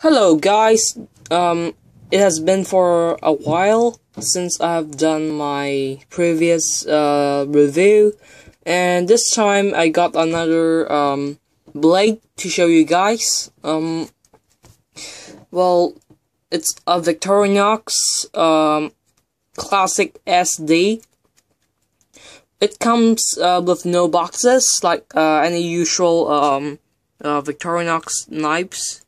Hello guys, it has been for a while since I've done my previous review, and this time I got another blade to show you guys. Well, it's a Victorinox Classic SD. It comes with no boxes like any usual Victorinox knives.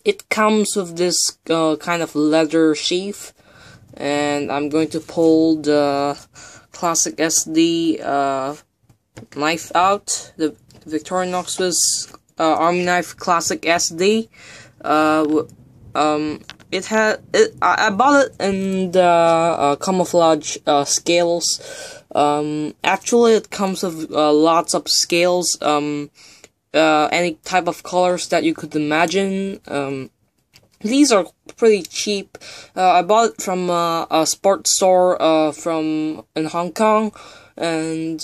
It comes with this kind of leather sheath, and I'm going to pull the Classic SD knife out. The Victorinox was Army Knife Classic SD. I bought it in the camouflage scales. Actually, it comes with lots of scales. Any type of colors that you could imagine. These are pretty cheap. I bought it from a sports store in Hong Kong, and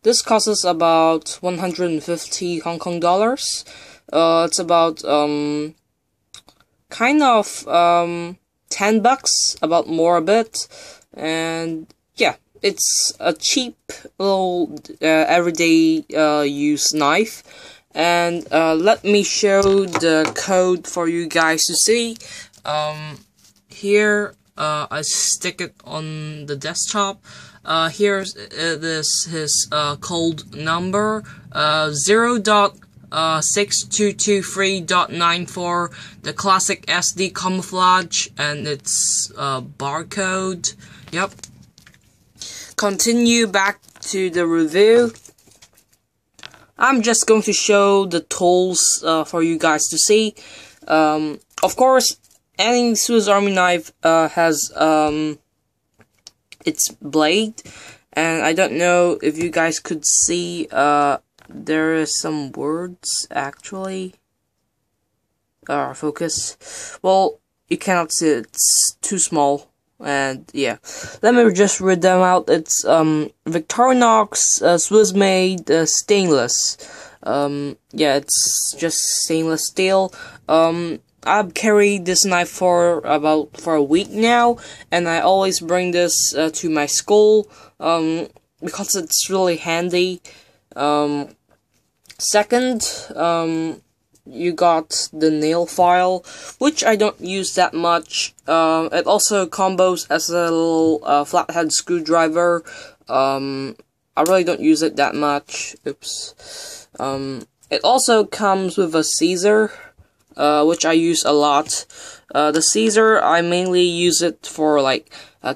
this costs us about 150 Hong Kong dollars. It's about kind of 10 bucks, about more a bit, and yeah. It's a cheap little everyday use knife, and let me show the code for you guys to see. Here I stick it on the desktop. Here's his code number 0.6223.94, the Classic SD camouflage, and its barcode. Yep. Continue back to the review. I'm just going to show the tools for you guys to see. Of course, any Swiss Army knife has its blade, and I don't know if you guys could see. There is some words actually. Focus. Well, you cannot see it. It's too small. And yeah, let me just read them out. It's Victorinox Swiss-made stainless. Yeah, it's just stainless steel. I've carried this knife for a week now, and I always bring this to my school because it's really handy. Second, you got the nail file, which I don't use that much. It also combos as a little flathead screwdriver. I really don't use it that much. Oops. It also comes with a Caesar, which I use a lot. The Caesar, I mainly use it for like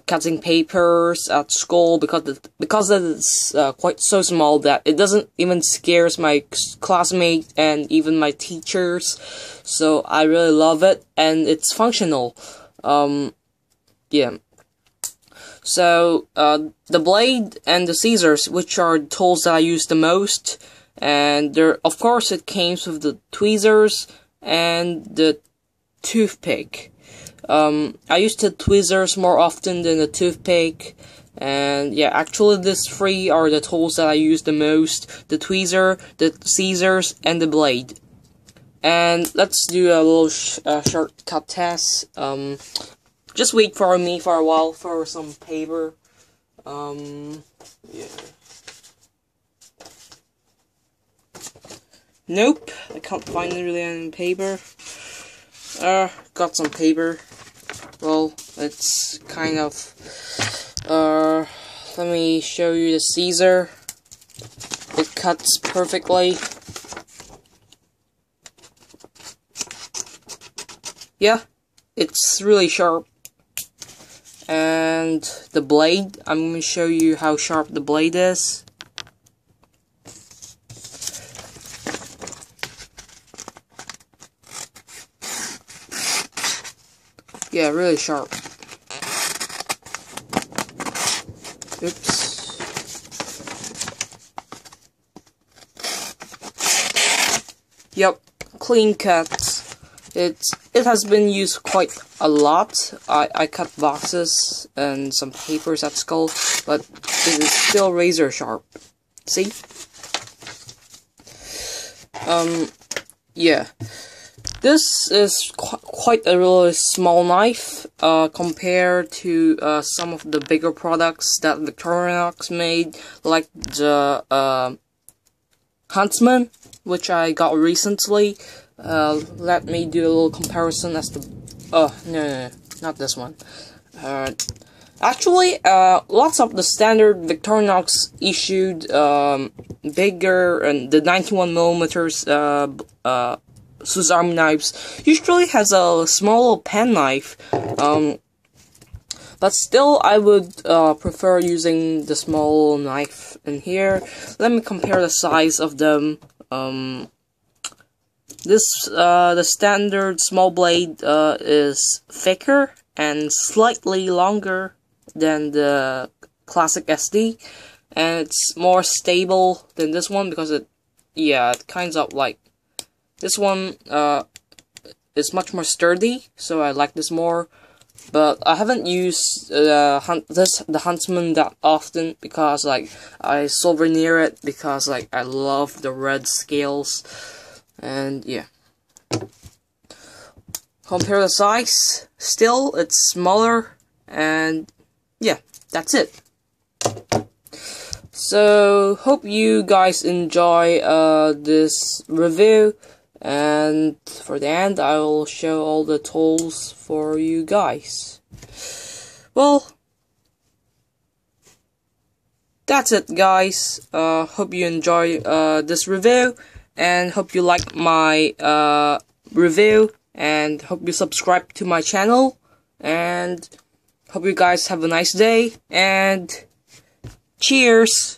cutting papers at school because it's quite so small that it doesn't even scares my classmates and even my teachers. So I really love it, and it's functional. Yeah. So the blade and the Caesars, which are the tools that I use the most, and of course it came with the tweezers and the toothpick. I use the tweezers more often than the toothpick, and yeah, actually these three are the tools that I use the most: the tweezer, the Caesars, and the blade. And let's do a little shortcut test. Just wait for me for a while for some paper. Yeah. Nope, I can't find really any paper. Got some paper. Well, it's kind of, let me show you the Caesar. It cuts perfectly. Yeah, it's really sharp. And the blade, I'm going to show you how sharp the blade is. Yeah, really sharp. Oops. Yep, clean cut. It has been used quite a lot. I cut boxes and some papers at school, but it is still razor sharp. See? Yeah. This is quite a really small knife compared to some of the bigger products that Victorinox made, like the Huntsman, which I got recently. Let me do a little comparison as to... Oh, no, not this one. Actually, lots of the standard Victorinox issued bigger and the 91mm Swiss Army knives usually has a small pen knife, but still I would prefer using the small knife in here. Let me compare the size of them. The standard small blade is thicker and slightly longer than the classic SD, and it's more stable than this one because it kind of like this one is much more sturdy, so I like this more. But I haven't used the Huntsman that often because like I souvenir it because like I love the red scales, and yeah. Compare the size, still it's smaller, and yeah, that's it. So hope you guys enjoy this review. And for the end, I will show all the tools for you guys. Well, that's it, guys. Hope you enjoy this review, and hope you like my review, and hope you subscribe to my channel, and hope you guys have a nice day, and cheers!